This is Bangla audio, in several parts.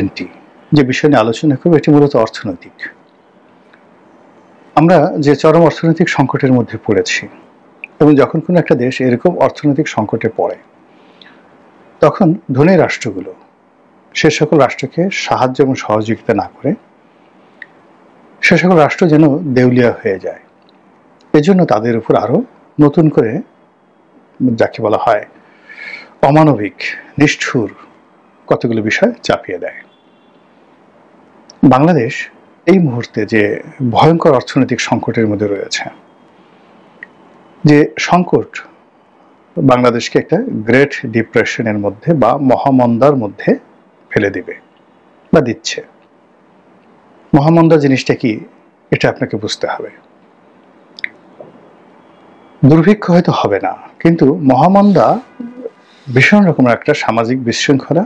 G20 যে বিষয় নিয়ে আলোচনা করব এটি মূলত অর্থনৈতিক। আমরা যে চরম অর্থনৈতিক সংকটের মধ্যে পড়েছি এবং যখন কোনো একটা দেশ এরকম অর্থনৈতিক সংকটে পড়ে তখন ধনী রাষ্ট্রগুলো সে সকল রাষ্ট্রকে সাহায্য এবং সহযোগিতা না করে সে সকল রাষ্ট্র যেন দেউলিয়া হয়ে যায়, এজন্য তাদের উপর আরো নতুন করে যাকে বলা হয় অমানবিক নিষ্ঠুর কতগুলো বিষয় চাপিয়ে দেয়। বাংলাদেশ এই মুহূর্তে যে ভয়ঙ্কর অর্থনৈতিক সংকটের মধ্যে রয়েছে, যে সংকট বাংলাদেশকে একটা গ্রেট ডিপ্রেশনের মধ্যে বা মহামন্দার মধ্যে ফেলে দিবে বা দিচ্ছে। মহামন্দা জিনিসটা কি এটা আপনাকে বুঝতে হবে। দুর্ভিক্ষ হয়তো হবে না, কিন্তু মহামন্দা ভীষণ রকমের একটা সামাজিক বিশৃঙ্খলা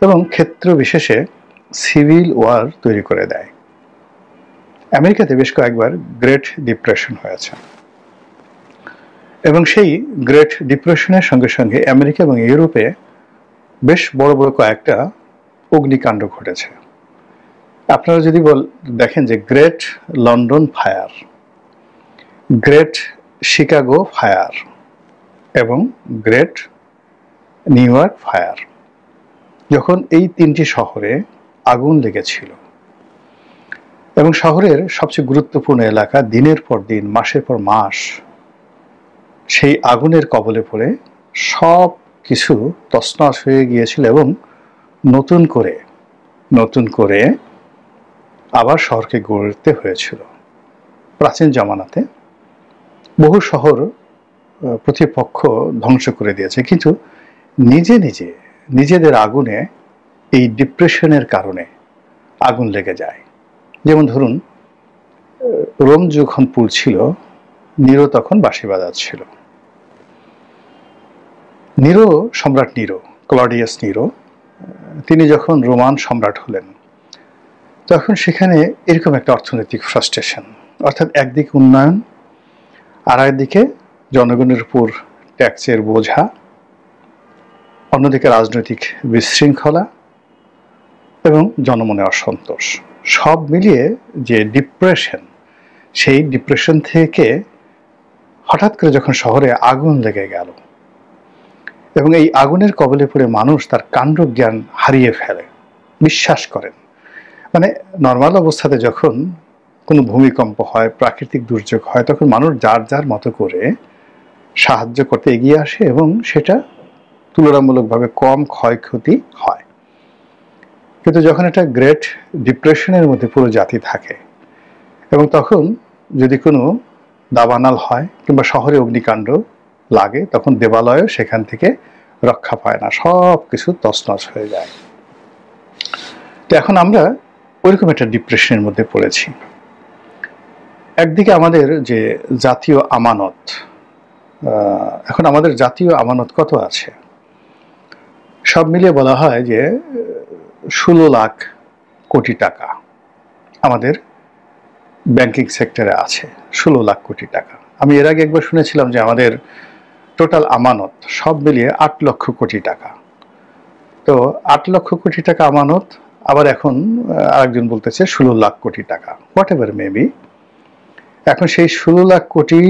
এবং ক্ষেত্র বিশেষে সিভিল ওয়ার তৈরি করে দেয়। আমেরিকাতে বেশ কয়েকবার গ্রেট ডিপ্রেশন হয়েছে এবং সেই গ্রেট ডিপ্রেশনের সঙ্গে সঙ্গে আমেরিকা এবং ইউরোপে বেশ বড় বড় কয়েকটা অগ্নিকাণ্ড ঘটেছে। আপনারা যদি দেখেন যে great London fire, great Chicago fire এবং গ্রেট নিউ ইয়র্ক ফায়ার, যখন এই তিনটি শহরে আগুন লেগেছিল এবং শহরের সবচেয়ে গুরুত্বপূর্ণ এলাকা দিনের পর দিন মাসের পর মাস সেই আগুনের কবলে পড়ে সব কিছু তছনছ হয়ে গিয়েছিল এবং নতুন করে আবার শহরকে গড়তে হয়েছিল। প্রাচীন জামানাতে বহু শহর প্রতিপক্ষ ধ্বংস করে দিয়েছে, কিন্তু নিজেদের আগুনে এই ডিপ্রেশনের কারণে আগুন লেগে যায়। যেমন ধরুন, রোম যখন পুড়ছিল, নিরো তখন বাঁশি বাজাচ্ছিল। সম্রাট নিরো, ক্লডিয়াস নিরো, তিনি যখন রোমান সম্রাট হলেন তখন সেখানে এরকম একটা অর্থনৈতিক ফ্রাস্ট্রেশন, অর্থাৎ একদিকে উন্নয়ন আর একদিকে জনগণের উপর ট্যাক্সের বোঝা, অন্যদিকে রাজনৈতিক বিশৃঙ্খলা এবং জনমনে অসন্তোষ, সব মিলিয়ে যে ডিপ্রেশন, সেই ডিপ্রেশন থেকে হঠাৎ করে যখন শহরে আগুন লেগে গেল এবং এই আগুনের কবলে পড়ে মানুষ তার কাণ্ডজ্ঞান হারিয়ে ফেলে, বিশ্বাস করেন। মানে নর্মাল অবস্থাতে যখন কোনো ভূমিকম্প হয়, প্রাকৃতিক দুর্যোগ হয়, তখন মানুষ যার মতো করে সাহায্য করতে এগিয়ে আসে এবং সেটা তুলনামূলকভাবে কম ক্ষয়ক্ষতি হয়। কিন্তু যখন একটা গ্রেট ডিপ্রেশনের মধ্যে পুরো জাতি থাকে এবং তখন যদি কোনো দাবানল হয় কিংবা শহরে অগ্নিকাণ্ড লাগে, তখন দেবালয়ও সেখান থেকে রক্ষা পায় না, সব কিছু তছনছ হয়ে যায়। তো এখন আমরা ওইরকম একটা ডিপ্রেশনের মধ্যে পড়েছি। একদিকে আমাদের যে জাতীয় আমানত, এখন আমাদের জাতীয় আমানত কত আছে? সব মিলিয়ে বলা হয় যে 16 লাখ কোটি টাকা আমাদের ব্যাংকিং সেক্টরে আছে, 16 লাখ কোটি টাকা। আমি এর আগে একবার শুনেছিলাম যে আমাদের টোটাল আমানত সব মিলিয়ে 8 লক্ষ কোটি টাকা। তো 8 লক্ষ কোটি টাকা আমানত, আবার এখন আরেকজন বলতেছে 16 লাখ কোটি টাকা, হোয়াট এভার মেবি। এখন সেই 16 লাখ কোটি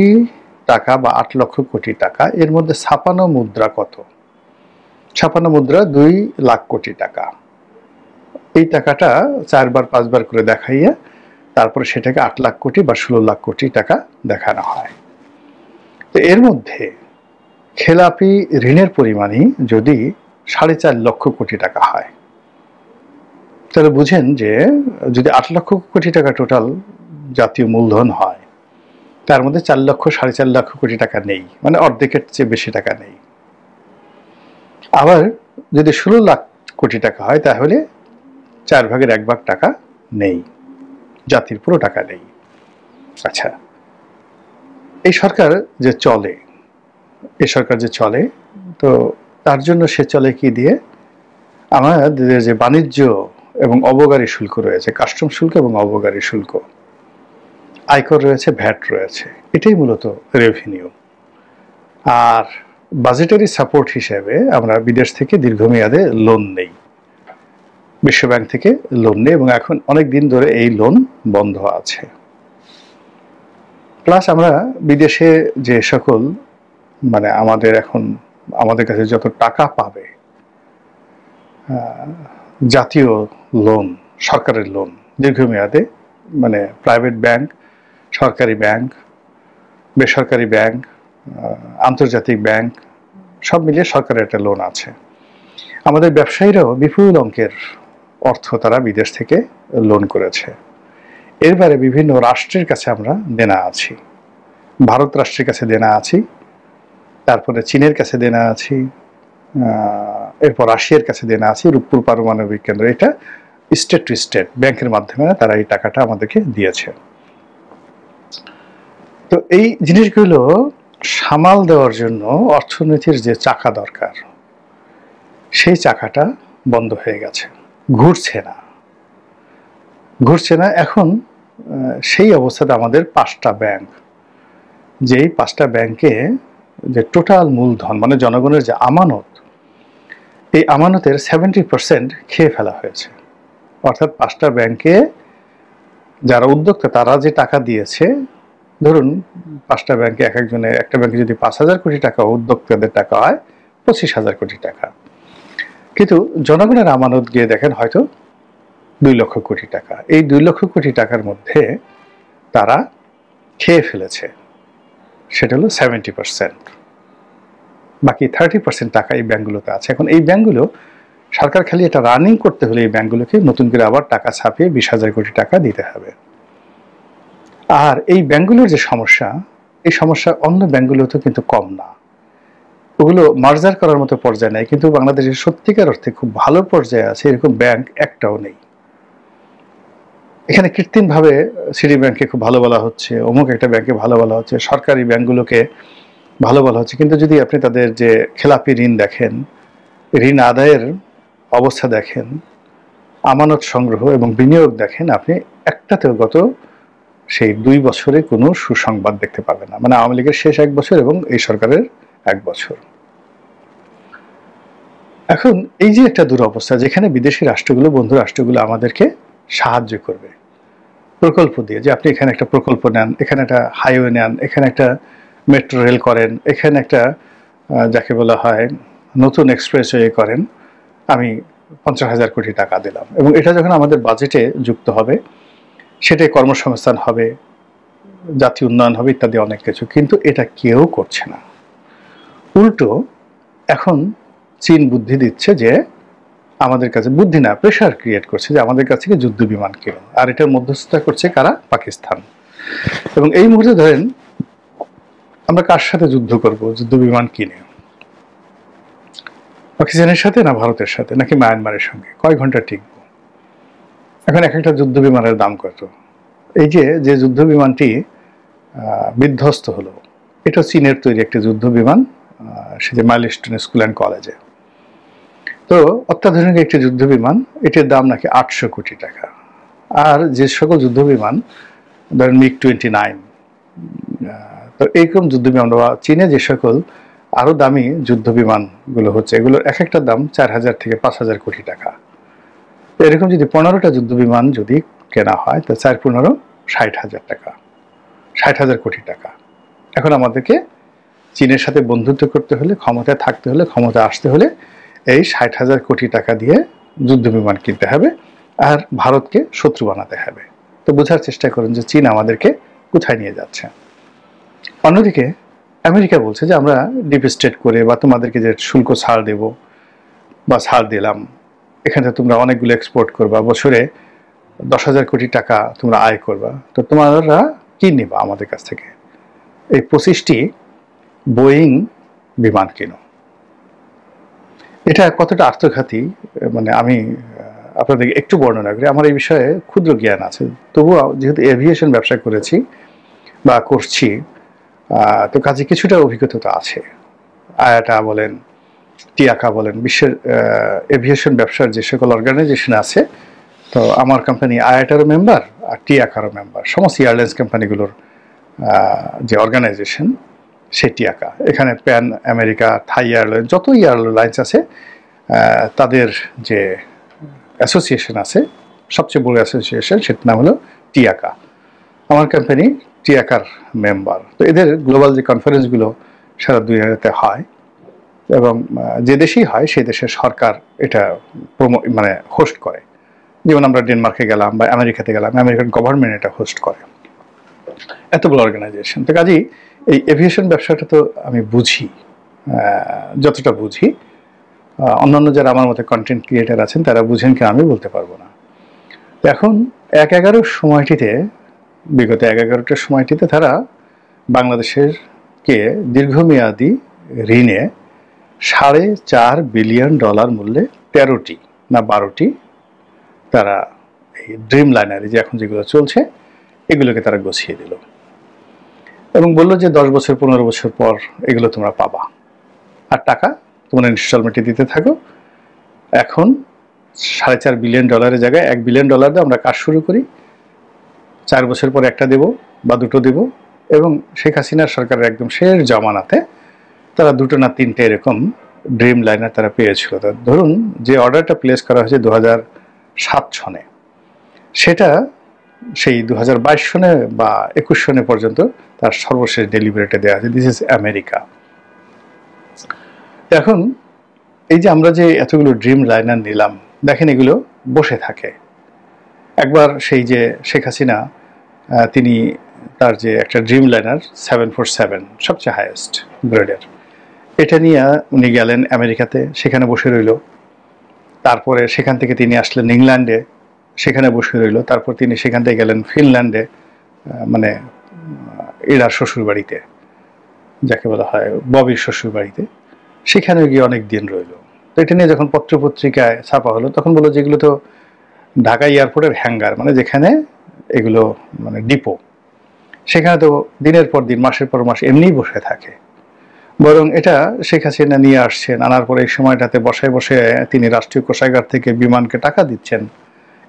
টাকা বা 8 লক্ষ কোটি টাকা, এর মধ্যে ছাপানো মুদ্রা কত? ছাপানো মুদ্রা 2 লাখ কোটি টাকা। এই টাকাটা 4 বার 5 বার করে দেখাইয়া তারপরে সেটাকে 8 লাখ কোটি বা 16 লাখ কোটি টাকা দেখানো হয়। তো এর মধ্যে খেলাপি ঋণের পরিমাণই যদি 4.5 লক্ষ কোটি টাকা হয়, তাহলে বুঝেন যে যদি 8 লক্ষ কোটি টাকা টোটাল জাতীয় মূলধন হয়, তার মধ্যে 4 লক্ষ 4.5 লক্ষ কোটি টাকা নেই, মানে অর্ধেকের চেয়ে বেশি টাকা নেই। আবার যদি 16 লাখ কোটি টাকা হয়, তাহলে 4 ভাগের 1 ভাগ টাকা নেই, জাতির পুরো টাকা নেই। আচ্ছা, এই সরকার যে চলে, তো তার জন্য সে চলে কি দিয়ে? আমাদের যে বাণিজ্য এবং অবগারি শুল্ক রয়েছে, কাস্টম শুল্ক এবং অবগারি শুল্ক, আয়কর রয়েছে, ভ্যাট রয়েছে, এটাই মূলত রেভিনিউ। আর বাজেটারি সাপোর্ট হিসেবে আমরা বিদেশ থেকে দীর্ঘমেয়াদে লোন নেই। বিশ্বব্যাংক থেকে লোন নেই এবং এখন অনেক দিন ধরে এই লোন বন্ধ আছে। প্লাস আমরা বিদেশে যে সকল মানে আমাদের কাছে যত টাকা পাবে জাতীয় লোন, সরকারের লোন দীর্ঘমেয়াদে, মানে প্রাইভেট ব্যাংক, সরকারি ব্যাংক, বেসরকারি ব্যাংক, আন্তর্জাতিক ব্যাংক সব মিলিয়ে সরকারের একটা লোন আছে। আমাদের ব্যবসায়ীরাও বিপুল অঙ্কের অর্থ তারা বিদেশ থেকে লোন করেছে। এরবারে বিভিন্ন রাষ্ট্রের কাছে আমরা দেনা আছি, ভারত রাষ্ট্রের কাছে দেনা আছি, তারপরে চীনের কাছে দেনা আছি, এরপর রাশিয়ার কাছে দেনা আছি, রূপপুর পারমাণবিক কেন্দ্র। এটা স্টেট টু স্টেট ব্যাংকের মাধ্যমে তারা এই টাকাটা আমাদেরকে দিয়েছে। তো এই জিনিসগুলো সামাল দেওয়ার জন্য অর্থনীতির যে চাকা দরকার সেই চাকাটা বন্ধ হয়ে গেছে, ঘুরছে না। এখন সেই অবস্থাতে আমাদের 5টা ব্যাংক, যেই 5টা ব্যাংকে যে টোটাল মূলধন মানে জনগণের যে আমানত, এই আমানতের 70% খেয়ে ফেলা হয়েছে। অর্থাৎ 5টা ব্যাংকে যারা উদ্যোক্তা তারা যে টাকা দিয়েছে, ধরুন 5টা ব্যাংকে একটা ব্যাংকে যদি 5,000 কোটি টাকা উদ্যোক্তাদের টাকা হয় 25,000 কোটি টাকা, কিন্তু জনগণের আমানত গিয়ে দেখেন হয়তো 2 লক্ষ কোটি টাকা। এই 2 লক্ষ কোটি টাকার মধ্যে তারা খেয়ে ফেলেছে, সেটা হলো 70%। বাকি 30% টাকা এই ব্যাংকগুলোতে আছে। এখন এই ব্যাংকগুলো সরকার খালি এটা রানিং করতে হলে এই ব্যাংকগুলোকে নতুন করে আবার টাকা ছাপিয়ে 20,000 কোটি টাকা দিতে হবে। আর এই ব্যাংকগুলোর যে সমস্যা, এই সমস্যা অন্য ব্যাংকগুলোতে কিন্তু কম না। ওগুলো মার্জার করার মতো পর্যায়ে নেই, কিন্তু বাংলাদেশের সত্যিকার অর্থে খুব ভালো পর্যায়ে আছে এরকম ব্যাংক একটাও নেই। এখানে কৃত্রিমভাবে সিটি ব্যাংকে খুব ভালো বলা হচ্ছে, অমুক একটা ব্যাংকে ভালো বলা হচ্ছে, সরকারি ব্যাংকগুলোকে ভালো বলা হচ্ছে, কিন্তু যদি আপনি তাদের যে খেলাপি ঋণ দেখেন, ঋণ আদায়ের অবস্থা দেখেন, আমানত সংগ্রহ এবং বিনিয়োগ দেখেন, আপনি একটাতেও গত সেই 2 বছরে কোনো সুসংবাদ দেখতে পাবেন না। মানে আওয়ামী লীগের শেষ 1 বছর এবং এই সরকারের 1 বছর। এখন এই যে একটা দুরবস্থা, যেখানে বিদেশি রাষ্ট্রগুলো, বন্ধু রাষ্ট্রগুলো আমাদেরকে সাহায্য করবে প্রকল্প দিয়ে, যে আপনি এখানে একটা প্রকল্প নেন, এখানে একটা হাইওয়ে নেন, এখানে একটা মেট্রো রেল করেন, এখানে একটা যাকে বলা হয় নতুন এক্সপ্রেসওয়ে করেন, আমি 50,000 কোটি টাকা দিলাম। এবং এটা যখন আমাদের বাজেটে যুক্ত হবে, সেটাই কর্মসংস্থান হবে, জাতীয় উন্নয়ন হবে, ইত্যাদি অনেক কিছু। কিন্তু এটা কেউ করছে না। উল্টো এখন চীন বুদ্ধি দিচ্ছে যে আমাদের কাছে, বুদ্ধি না, প্রেশার ক্রিয়েট করছে যে আমাদের কাছ থেকে যুদ্ধ বিমান কিনো। আর এটার মধ্যস্থতা করছে কারা? পাকিস্তান। এবং এই মুহূর্তে ধরেন আমরা কার সাথে যুদ্ধ করব যুদ্ধ বিমান কিনে? পাকিস্তানের সাথে না ভারতের সাথে নাকি মায়ানমারের সঙ্গে? কয় ঘন্টা টিকবো? এখন একটা যুদ্ধ বিমানের দাম কত? এই যে যুদ্ধ বিমানটি বিধ্বস্ত হলো, এটা চীনের তৈরি একটা যুদ্ধ বিমান, সে যে মাইলস্টোন স্কুল অ্যান্ড কলেজে। তো অত্যাধুনিক একটি যুদ্ধ বিমান, এটির দাম নাকি 800 কোটি টাকা। আর যে সকল যুদ্ধ বিমান ধরেন MiG-29, তো এইরকম যুদ্ধ বিমান বা চীনে যে সকল আরো দামি যুদ্ধ বিমানগুলো হচ্ছে, এগুলোর একটার দাম 4,000 থেকে 5,000 কোটি টাকা। এরকম যদি 15টা যুদ্ধ বিমান যদি কেনা হয়, তো 4-15 60,000 টাকা, 60,000 কোটি টাকা। এখন আমাদেরকে চীনের সাথে বন্ধুত্ব করতে হলে, ক্ষমতায় থাকতে হলে, ক্ষমতা আসতে হলে এই 60,000 কোটি টাকা দিয়ে যুদ্ধ বিমান কিনতে হবে আর ভারতকে শত্রু বানাতে হবে। তো বোঝার চেষ্টা করুন যে চীন আমাদেরকে কোথায় নিয়ে যাচ্ছে। অন্যদিকে আমেরিকা বলছে যে আমরা ডিপ স্টেট করে বা তোমাদেরকে যে শুল্ক ছাড় দেব বা ছাড় দিলাম, এখানে তোমরা অনেকগুলো এক্সপোর্ট করবা, বছরে 10,000 কোটি টাকা তোমরা আয় করবা, তো তোমরা কি নিবা আমাদের কাছ থেকে? এই 25টি বোয়িং বিমান কিনো। এটা কতটা আত্মঘাতী, মানে আমি আপনাদের একটু বর্ণনা করি। আমার এই বিষয়ে ক্ষুদ্র জ্ঞান আছে, তবুও যেহেতু এভিয়েশন ব্যবসা করেছি বা করছি, তো কাজে কিছুটা অভিজ্ঞতা তো আছে। আয়াটা বলেন, টিয়াকা বলেন, বিশ্বের এভিয়েশন ব্যবসার যে সকল অর্গানাইজেশন আছে, তো আমার কোম্পানি আয়াটারও মেম্বার আর টিয়াকারও মেম্বার। সমস্ত এয়ারলাইন্স কোম্পানিগুলোর যে অর্গানাইজেশন সেই টিয়াকা, এখানে প্যান আমেরিকা, থাই এয়ারলাইন্স, যত এয়ারলাইন্স আছে তাদের যে অ্যাসোসিয়েশন আছে, সবচেয়ে বড় অ্যাসোসিয়েশন, সেটার নাম হলো টিয়াকা। আমার কোম্পানি টিয়াকার মেম্বার। তো এদের গ্লোবাল যে কনফারেন্সগুলো সারা দুনিয়াতে হয় এবং যে দেশেই হয় সেই দেশের সরকার এটা মানে হোস্ট করে। যেমন আমরা ডেনমার্কে গেলাম বা আমেরিকাতে গেলাম, আমেরিকান গভর্নমেন্ট এটা হোস্ট করে। এত বড় অর্গানাইজেশন। তো কাজেই এই এভিয়েশন ব্যবসাটা তো আমি বুঝি, যতটা বুঝি। অন্যান্য যারা আমার মতো কন্টেন্ট ক্রিয়েটার আছেন তারা বুঝেন কি আমি বলতে পারবো না। তো এখন ১/১১ সময়টিতে, বিগত ১/১১টার সময়টিতে তারা বাংলাদেশের কে দীর্ঘমেয়াদী ঋণে $4.৫ বিলিয়ন মূল্যে ১৩টি না ১২টি তারা এই ড্রিম লাইনারে যে এখন যেগুলো চলছে এগুলোকে তারা গুছিয়ে দিল এবং বলল যে ১০ বছর ১৫ বছর পর এগুলো তোমরা পাবা, আর টাকা তোমরা ইনস্টলমেন্টে দিতে থাকো। এখন $4.৫ বিলিয়ন জায়গায় $1 বিলিয়ন দিয়ে আমরা কাজ শুরু করি, ৪ বছর পর একটা দেব বা দুটো দেব। এবং শেখ হাসিনার সরকারের একদম শেষ জমানাতে তারা দুটো না তিনটে এরকম ড্রিম লাইনার তারা পেয়েছিল। ধরুন যে অর্ডারটা প্লেস করা হয়েছে 2007 সনে, সেটা সেই 2022 সনে বা 21 সনে পর্যন্ত তার সর্বশেষ ডেলিভারিটা দেওয়া আছে। This is America. এখন এই যে আমরা যে এতগুলো ড্রিম লাইনার নিলাম, দেখেন এগুলো বসে থাকে। একবার সেই যে শেখ হাসিনা তিনি তার যে একটা ড্রিম লাইনার 747 সবচেয়ে হাইয়েস্ট গ্রেডের, এটা নিয়ে উনি গেলেন আমেরিকাতে, সেখানে বসে রইল। তারপরে সেখান থেকে তিনি আসলেন ইংল্যান্ডে, সেখানে বসে রইল। তারপর তিনি সেখান থেকে গেলেন ফিনল্যান্ডে, মানে এরার শ্বশুর বাড়িতে, যাকে বলা হয় ববির শ্বশুর বাড়িতে, সেখানে গিয়ে অনেক দিন রইল। তো এটা নিয়ে যখন পত্রপত্রিকায় ছাপা হলো তখন বললো যেগুলো তো ঢাকা এয়ারপোর্টের হ্যাঙ্গার, মানে যেখানে এগুলো মানে ডিপো, সেখানে তো দিনের পর দিন মাসের পর মাস এমনিই বসে থাকে। বরং এটা শেখ হাসিনা নিয়ে আসছেন, আনার পরে এই সময়টাতে বসে বসে তিনি রাষ্ট্রীয় কোষাগার থেকে বিমানকে টাকা দিচ্ছেন,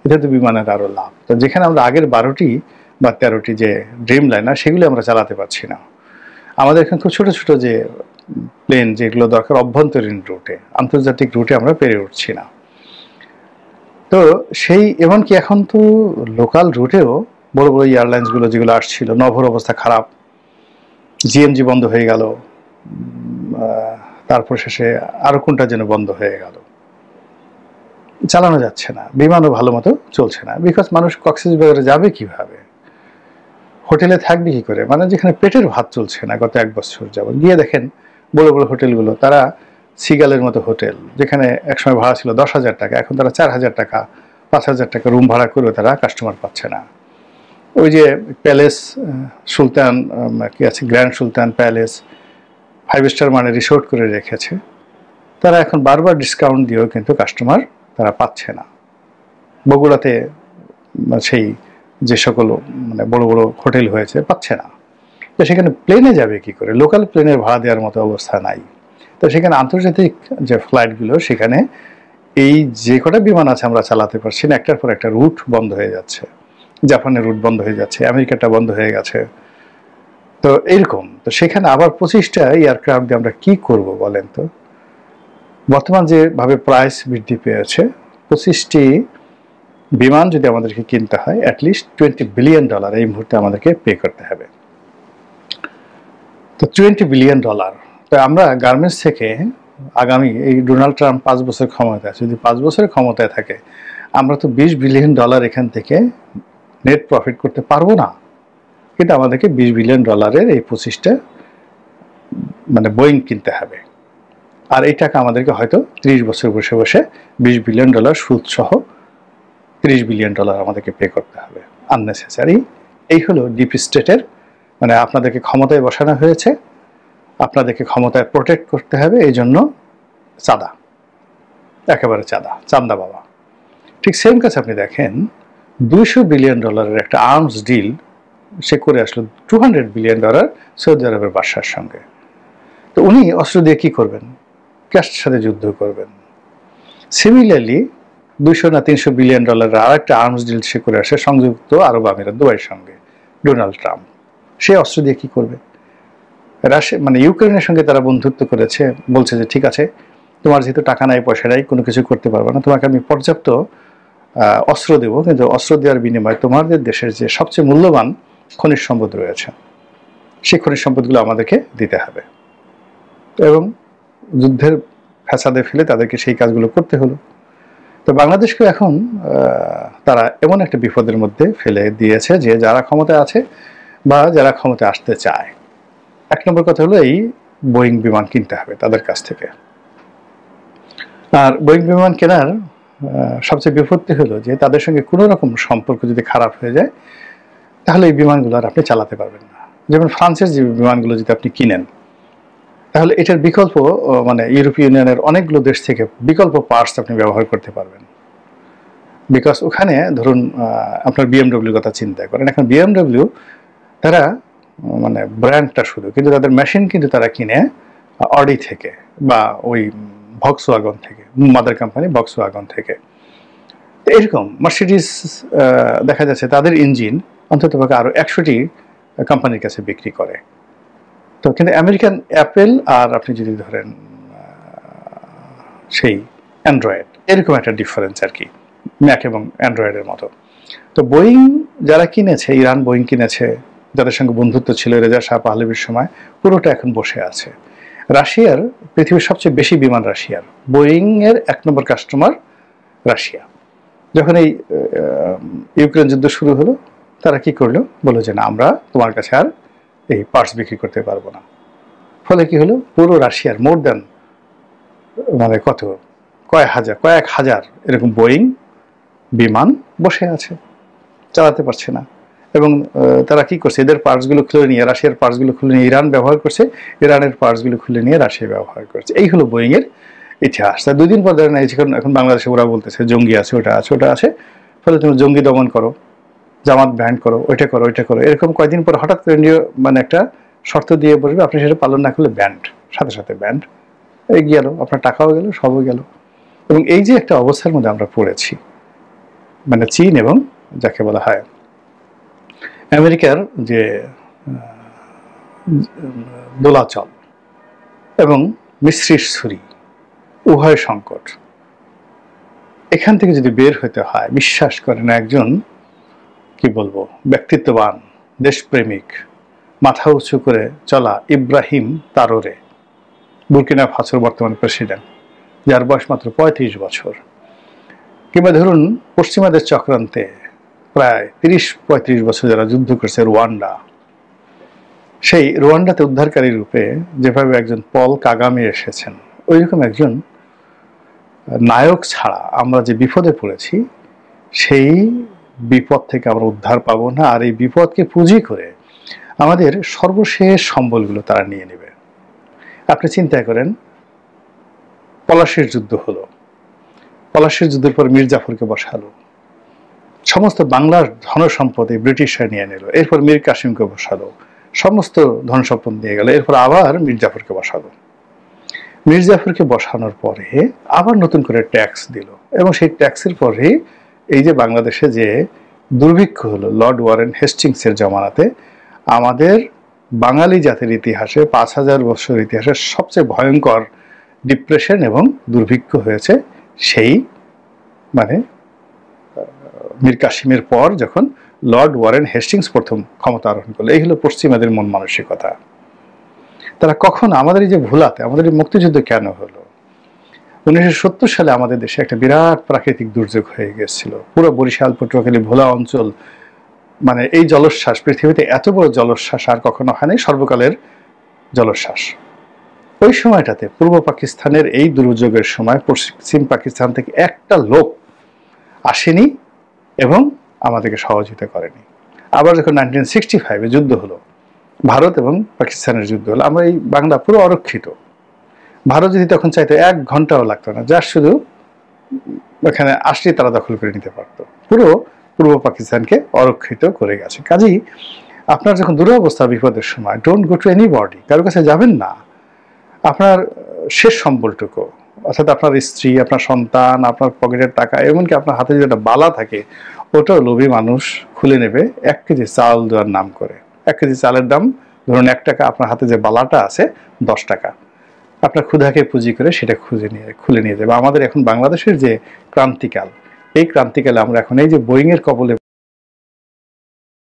এটা তো বিমানের আরও লাভ। তো যেখানে আমরা আগের 12টি বা 13টি যে ড্রিম লাইনার সেগুলো আমরা চালাতে পারছি না। আমাদের এখানে খুব ছোটো ছোটো যে প্লেন যেগুলো দরকার অভ্যন্তরীণ রুটে, আন্তর্জাতিক রুটে আমরা পেরে উঠছি না। তো সেই এমনকি এখন তো লোকাল রুটেও বড় বড় এয়ারলাইন্সগুলো যেগুলো আসছিল, নভোর অবস্থা খারাপ, জিএমজি বন্ধ হয়ে গেল, তারপর শেষে আরও কোনটা যেন বন্ধ হয়ে গেল, চালানো যাচ্ছে না, বিমানও ভালো মতো চলছে না। বিকজ মানুষ কক্সবাজারে যাবে কিভাবে, হোটেলে থাকবে কি করে, মানে যেখানে পেটের ভাত চলছে না গত 1 বছর যাবত। গিয়ে দেখেন বড় বড় হোটেলগুলো, তারা সিগালের মতো হোটেল, যেখানে একসময় ভাড়া ছিল 10,000 টাকা, এখন তারা 4,000 টাকা 5,000 টাকা রুম ভাড়া করেও তারা কাস্টমার পাচ্ছে না। ওই যে প্যালেস সুলতান কি আছে, গ্র্যান্ড সুলতান প্যালেস 5 স্টার মানে রিসোর্ট করে রেখেছে, তারা এখন বারবার ডিসকাউন্ট দিয়েও কিন্তু কাস্টমার তারা পাচ্ছে না। বগুড়াতে সেই যে সকল মানে বড় বড় হোটেল হয়েছে পাচ্ছে না। তো সেখানে প্লেনে যাবে কি করে, লোকাল প্লেনের ভাড়া দেওয়ার মতো অবস্থা নাই। তো সেখানে আন্তর্জাতিক যে ফ্লাইটগুলো, সেখানে এই যে কটা বিমান আছে আমরা চালাতে পারছি না, একটার পর একটা রুট বন্ধ হয়ে যাচ্ছে। জাপানের রুট বন্ধ হয়ে যাচ্ছে, আমেরিকাটা বন্ধ হয়ে গেছে। তো এরকম, তো সেখানে আবার 25টা এয়ারক্রাফট দিয়ে আমরা কি করব বলেন তো। বর্তমান যেভাবে প্রাইস বৃদ্ধি পেয়েছে, 25টি বিমান যদি আমাদেরকে কিনতে হয় অ্যাটলিস্ট $20 বিলিয়ন এই মুহূর্তে আমাদেরকে পে করতে হবে। তো $20 বিলিয়ন, তো আমরা গার্মেন্টস থেকে আগামী এই ডোনাল্ড ট্রাম্প 5 বছর ক্ষমতায় আছে, যদি 5 বছরের ক্ষমতায় থাকে আমরা তো $20 বিলিয়ন এখান থেকে নেট প্রফিট করতে পারবো না। কিন্তু আমাদেরকে $20 বিলিয়ন এই 25টা মানে বোয়িং কিনতে হবে। আর এই টাকা আমাদেরকে হয়তো 30 বছর বসে বসে $20 বিলিয়ন সুদ সহ $30 বিলিয়ন আমাদেরকে পে করতে হবে আননেসেসারি। এই হলো ডিপ স্টেটের, মানে আপনাদেরকে ক্ষমতায় বসানো হয়েছে, আপনাদেরকে ক্ষমতায় প্রোটেক্ট করতে হবে, এই জন্য চাঁদা, একেবারে চাঁদা, চান্দা বাবা। ঠিক সেম কাজ আপনি দেখেন, $200 বিলিয়ন একটা আর্মস ডিল সে করে আসলো, $200 বিলিয়ন সৌদি আরবের বাদশার সঙ্গে। তো উনি অস্ত্র দিয়ে কি করবেন, ক্যাশের সাথে যুদ্ধ করবেন। সিমিলারলি 200 না 300 বিলিয়ন আর একটা আর্মস ডিল সে করে আসে সংযুক্ত আরব আমিরাত দুবাইয়ের সঙ্গে, ডোনাল্ড ট্রাম্প। সে অস্ত্র দিয়ে কি করবে, রাশিয়া মানে ইউক্রেনের সঙ্গে তারা বন্ধুত্ব করেছে, বলছে যে ঠিক আছে তোমার যেহেতু টাকা নাই পয়সা নাই কোনো কিছু করতে পারবে না, তোমাকে আমি পর্যাপ্ত অস্ত্র দেব, কিন্তু অস্ত্র দেওয়ার বিনিময়ে তোমাদের দেশের যে সবচেয়ে মূল্যবান খনিজ সম্পদ রয়েছে সেই খনিজ সম্পদগুলো আমাদেরকে দিতে হবে। এবং যুদ্ধের ফ্যাসাদে ফেলে তাদেরকে সেই কাজগুলো করতে হলো। তো বাংলাদেশকে এখন তারা এমন একটা বিপদের মধ্যে ফেলে দিয়েছে যে যারা ক্ষমতায় আছে বা যারা ক্ষমতায় আসতে চায়, এক নম্বর কথা হলো এই বোয়িং বিমান কিনতে হবে তাদের কাছ থেকে। আর বোয়িং বিমান কেনার সবচেয়ে বিপত্তি হলো যে তাদের সঙ্গে কোনো রকম সম্পর্ক যদি খারাপ হয়ে যায় তাহলে এই বিমানগুলো আর আপনি চালাতে পারবেন না। যেমন ফ্রান্সের যে বিমানগুলো যদি আপনি কিনেন তাহলে এটার বিকল্প মানে ইউরোপীয় ইউনিয়নের অনেকগুলো দেশ থেকে বিকল্প পার্টস আপনি ব্যবহার করতে পারবেন। বিকজ ওখানে ধরুন আপনার বিএমডব্লিউর কথা চিন্তা করেন, এখন বিএমডব্লিউ তারা মানে ব্র্যান্ডটা শুধু, কিন্তু তাদের মেশিন কিন্তু তারা কিনে অডি থেকে বা ওই ভক্সওয়াগন থেকে, মাদার কোম্পানি ভক্সওয়াগন থেকে। এরকম মার্সিডিজ দেখা যাচ্ছে তাদের ইঞ্জিন অন্ততপক্ষে আরও 100টি কোম্পানির কাছে বিক্রি করে। তো কিন্তু আমেরিকান অ্যাপেল আর আপনি যদি ধরেন সেই অ্যান্ড্রয়েড, এরকম একটা ডিফারেন্স আর কি, ম্যাক এবং অ্যান্ড্রয়েডের মতো। তো বোয়িং যারা কিনেছে, ইরান বোয়িং কিনেছে, যাদের সঙ্গে বন্ধুত্ব ছিল রেজা শাহ পাহলভির সময়, পুরোটা এখন বসে আছে। রাশিয়ার পৃথিবীর সবচেয়ে বেশি বিমান রাশিয়ার, বোয়িংয়ের 1 নম্বর কাস্টমার রাশিয়া। যখন এই ইউক্রেন যুদ্ধ শুরু হলো তারা কি করলো, বললো যে না আমরা তোমার কাছে আর এই পার্টস বিক্রি করতে পারবো না। ফলে কি হলো, পুরো রাশিয়ার মোর দ্যান মানে কত কয়েক হাজার এরকম বোয়িং বিমান বসে আছে, চালাতে পারছে না। এবং তারা কি করছে, এদের পার্টসগুলো খুলে নিয়ে, রাশিয়ার পার্টসগুলো খুলে নিয়ে ইরান ব্যবহার করছে, ইরানের পার্টসগুলো খুলে নিয়ে রাশিয়া ব্যবহার করছে। এই হলো বোয়িংয়ের ইতিহাস। তা 2 দিন পর ধরেন এখন বাংলাদেশে ওরা বলতেছে জঙ্গি আছে, ওটা আছে, ফলে তুমি জঙ্গি দমন করো, জামাত ব্যান্ড করো, ওইটা করো, এরকম কয়েকদিন পর হঠাৎ করে মানে একটা শর্ত দিয়ে বসবে, আপনি সেটা পালন না করলে ব্যান্ড, সাথে ব্যান্ড গেল, আপনার টাকাও গেল, সবও গেল। এবং এই যে একটা অবস্থার মধ্যে আমরা পড়েছি, মানে চীন এবং যাকে বলা হয় আমেরিকার যে দোলাচল এবং মিশ্রির ছুরি, উভয় সংকট, এখান থেকে যদি বের হতে হয়, বিশ্বাস করেন একজন কি বলবো ব্যক্তিত্ববান, দেশপ্রেমিক, মাথা উঁচু করে চলা ইব্রাহিম তারোরে, বুর্কিনা ফাসোর বর্তমান প্রেসিডেন্ট, যার বয়স মাত্র 35 বছর, কিংবা ধরুন পশ্চিমাদের চক্রান্তে প্রায় 30-35 বছর যারা যুদ্ধ করছে রুয়ান্ডা, সেই রুয়ান্ডাতে উদ্ধারকারী রূপে যেভাবে একজন পল কাগামে এসেছেন, ওইরকম একজন নায়ক ছাড়া আমরা যে বিপদে পড়েছি সেই বিপদ থেকে আমরা উদ্ধার পাবো না। আর এই বিপদকে পুঁজি করে আমাদের সর্বশেষ সম্বলগুলো তারা নিয়ে নেবে। আপনি চিন্তা করেন, পলাশির যুদ্ধ হলো, পলাশির যুদ্ধের পর মীর জাফরকে বসালো, সমস্ত বাংলার ধনসম্পদ ব্রিটিশরা নিয়ে নিল, এরপর মীর কাসিমকে বসালো, সমস্ত ধনসম্পদ নিয়ে গেল, এরপর আবার মীর জাফরকে বসালো। মীর জাফরকে বসানোর পরে আবার নতুন করে ট্যাক্স দিল, এবং সেই ট্যাক্সের পরে এই যে বাংলাদেশে যে দুর্ভিক্ষ হলো লর্ড ওয়ারেন হেস্টিংসের জমানাতে, আমাদের বাঙালি জাতির ইতিহাসে 5000 বছর ইতিহাসের সবচেয়ে ভয়ঙ্কর ডিপ্রেশন এবং দুর্ভিক্ষ হয়েছে সেই মানে মীর কাসিমের পর, যখন লর্ড ওয়ারেন হেস্টিংস প্রথম ক্ষমতা আরোহণ করলো। এই হলো পশ্চিমাদের মন মানসিকতা। তারা কখন আমাদের এই যে ভুলাতে, আমাদের এই মুক্তিযুদ্ধ কেন হলো, 1970 সালে আমাদের দেশে একটা বিরাট প্রাকৃতিক দুর্যোগ হয়ে গেছিল, পুরো বরিশাল, পটুয়াখালী, ভোলা অঞ্চল, মানে এই জলোচ্ছ্বাস, পৃথিবীতে এত বড় জলোচ্ছ্বাস আর কখনো হয়নি, সর্বকালের জলোচ্ছ্বাস। ওই সময়টাতে পূর্ব পাকিস্তানের এই দুর্যোগের সময় পশ্চিম পাকিস্তান থেকে একটা লোক আসেনি এবং আমাদেরকে সহযোগিতা করেনি। আবার যখন 1965-এ যুদ্ধ হলো, ভারত এবং পাকিস্তানের যুদ্ধ হলো, আমরা এই বাংলা পুরো অরক্ষিত। ভারত যদি তখন চাইতো 1 ঘন্টাও লাগতো না, যার শুধু এখানে আসলে তারা দখল করে নিতে পারতো, পুরো পূর্ব পাকিস্তানকে অরক্ষিত করে গেছে। কাজেই আপনার যখন দুরবস্থা, বিপদের সময়, ডোন্ট গো টু এনিবডি, কারোর কাছে যাবেন না। আপনার শেষ সম্বলটুকু, অর্থাৎ আপনার স্ত্রী, আপনার সন্তান, আপনার পকেটের টাকা, এমনকি আপনার হাতে যেটা বালা থাকে, ওটাও লোভী মানুষ খুলে নেবে 1 কেজি চাল দেওয়ার নাম করে। 1 কেজি চালের দাম ধরুন 1 টাকা, আপনার হাতে যে বালাটা আছে 10 টাকা, আপনার ক্ষুধাকে পুঁজি করে সেটা খুলে নিয়ে যাবে। আমাদের এখন বাংলাদেশের যে ক্রান্তিকাল, এই ক্রান্তিকালে আমরা এখন এই যে বোয়িং এর কবলে